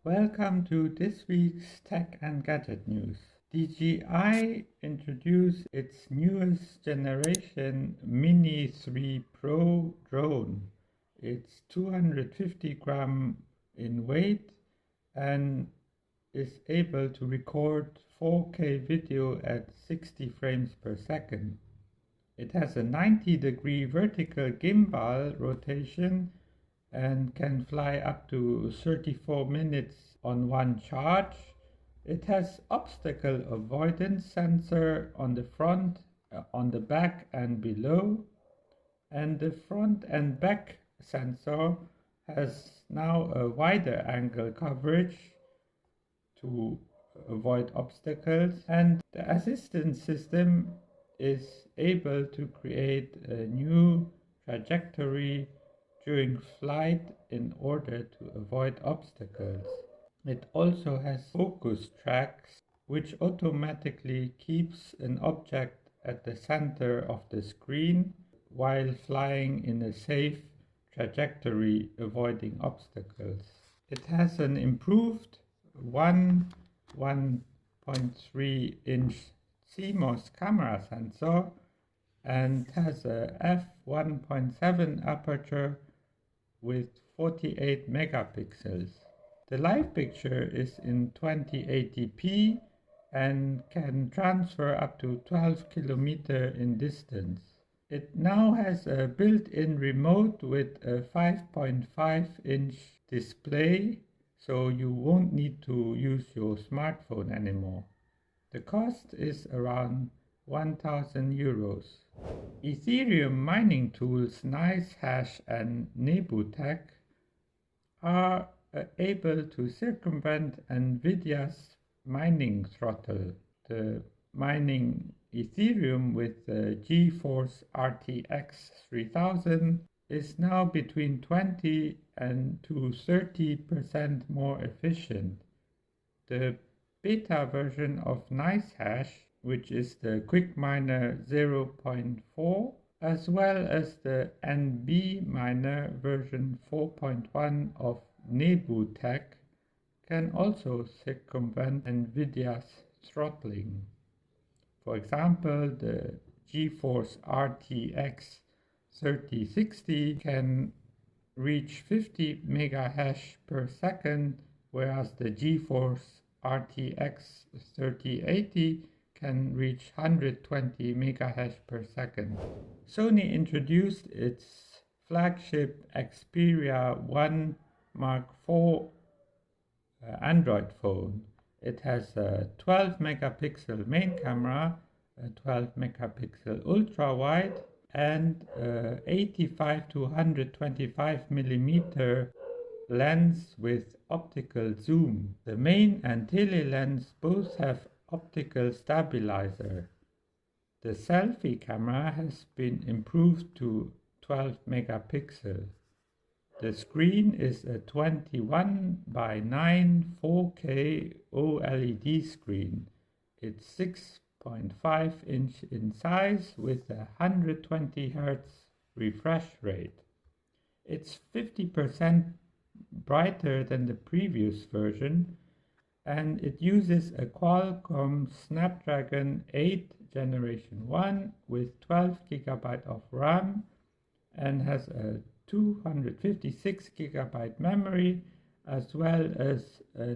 Welcome to this week's Tech and Gadget news. DJI introduced its newest generation Mini 3 Pro drone. It's 250 grams in weight and is able to record 4K video at 60 frames per second. It has a 90-degree vertical gimbal rotation and can fly up to 34 minutes on one charge. It has obstacle avoidance sensor on the front, on the back and below, and the front and back sensor has now a wider angle coverage to avoid obstacles, and the assistance system is able to create a new trajectory during flight in order to avoid obstacles. It also has focus tracks, which automatically keeps an object at the center of the screen while flying in a safe trajectory, avoiding obstacles. It has an improved 1.3-inch CMOS camera sensor and has a f1.7 aperture with 48 megapixels. The live picture is in 2080p and can transfer up to 12 km in distance. It now has a built-in remote with a 5.5-inch display, so you won't need to use your smartphone anymore. The cost is around 1,000 euros. Ethereum mining tools NiceHash and Nebutech are able to circumvent Nvidia's mining throttle. The mining Ethereum with the GeForce RTX 3000 is now between 20 and to 30% more efficient. The beta version of NiceHash, which is the Quickminer 0.4, as well as the NBminer version 4.1 of Nebutech, can also circumvent Nvidia's throttling. For example, the GeForce RTX 3060 can reach 50 megahash per second, whereas the GeForce RTX 3080 can reach 120 megahash per second. Sony introduced its flagship Xperia 1 Mark IV Android phone. It has a 12 megapixel main camera, a 12 megapixel ultra wide, and 85 to 125 millimeter lens with optical zoom. The main and tele lens both have optical stabilizer. The selfie camera has been improved to 12 megapixel. The screen is a 21 by 9 4K OLED screen. It's 6.5 inch in size with a 120 Hz refresh rate. It's 50% brighter than the previous version, and it uses a Qualcomm Snapdragon 8 Generation 1 with 12 GB of RAM and has a 256 GB memory as well as a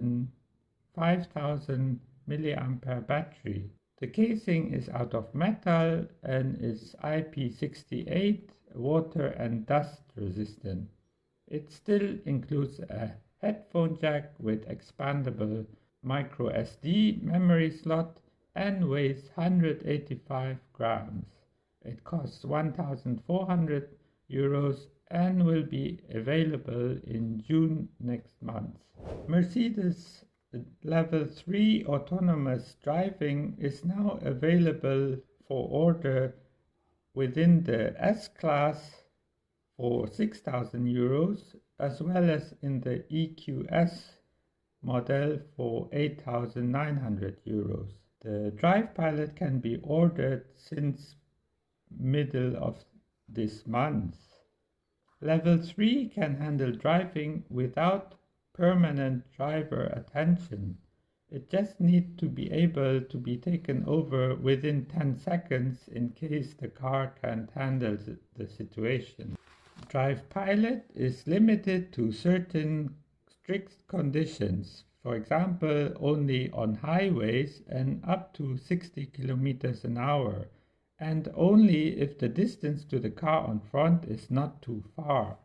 5000 mAh battery. The casing is out of metal and is IP68 water and dust resistant. It still includes a headphone jack with expandable micro SD memory slot and weighs 185 grams. It costs 1,400 euros and will be available in June next month. Mercedes Level 3 autonomous driving is now available for order within the S-Class for 6,000 euros, as well as in the EQS model for 8,900 euros. The Drive Pilot can be ordered since middle of this month. Level 3 can handle driving without permanent driver attention. It just needs to be able to be taken over within 10 seconds in case the car can't handle the situation. Drive Pilot is limited to certain strict conditions, for example only on highways and up to 60 kilometers an hour, and only if the distance to the car on front is not too far.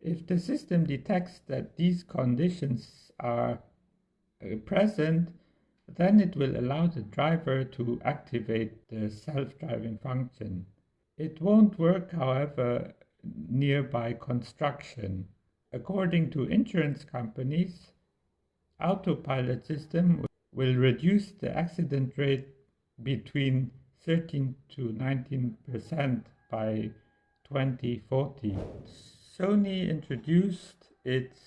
If the system detects that these conditions are present, then it will allow the driver to activate the self-driving function. It won't work, however, nearby construction. According to insurance companies, autopilot system will reduce the accident rate between 13 to 19% by 2040. Sony introduced its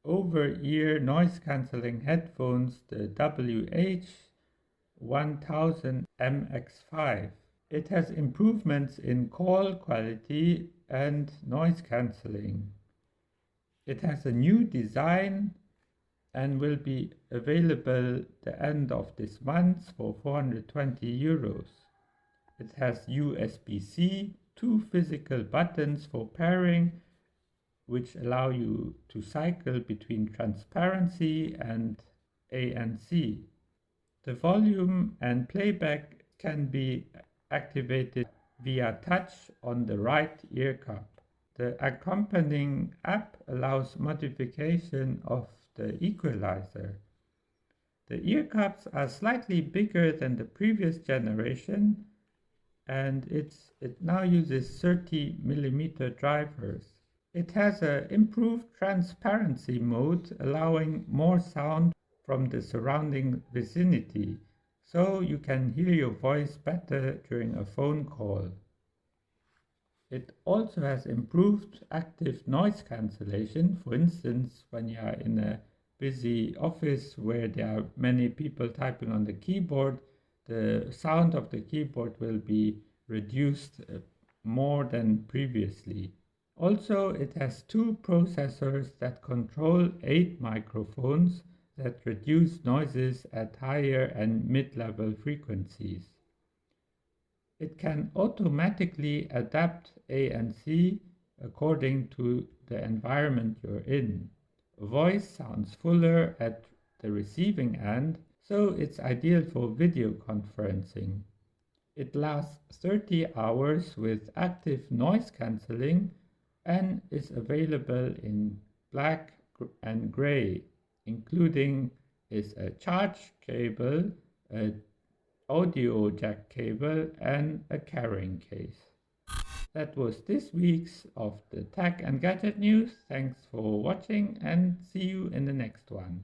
over-ear noise-cancelling headphones, the WH-1000MX5. It has improvements in call quality and noise cancelling. It has a new design and will be available the end of this month for 420 euros. It has USB-C, 2 physical buttons for pairing, which allow you to cycle between transparency and ANC. The volume and playback can be activated via touch on the right ear cup. The accompanying app allows modification of the equalizer. The ear cups are slightly bigger than the previous generation, and it now uses 30mm drivers. It has an improved transparency mode, allowing more sound from the surrounding vicinity, so you can hear your voice better during a phone call. It also has improved active noise cancellation. For instance, when you are in a busy office where there are many people typing on the keyboard, the sound of the keyboard will be reduced more than previously. Also, it has 2 processors that control 8 microphones that reduce noises at higher and mid-level frequencies. It can automatically adapt ANC according to the environment you're in. Voice sounds fuller at the receiving end, so it's ideal for video conferencing. It lasts 30 hours with active noise cancelling and is available in black and grey, including a charge cable, a audio jack cable and a carrying case. That was this week's of the Tech and Gadget news. Thanks for watching and see you in the next one.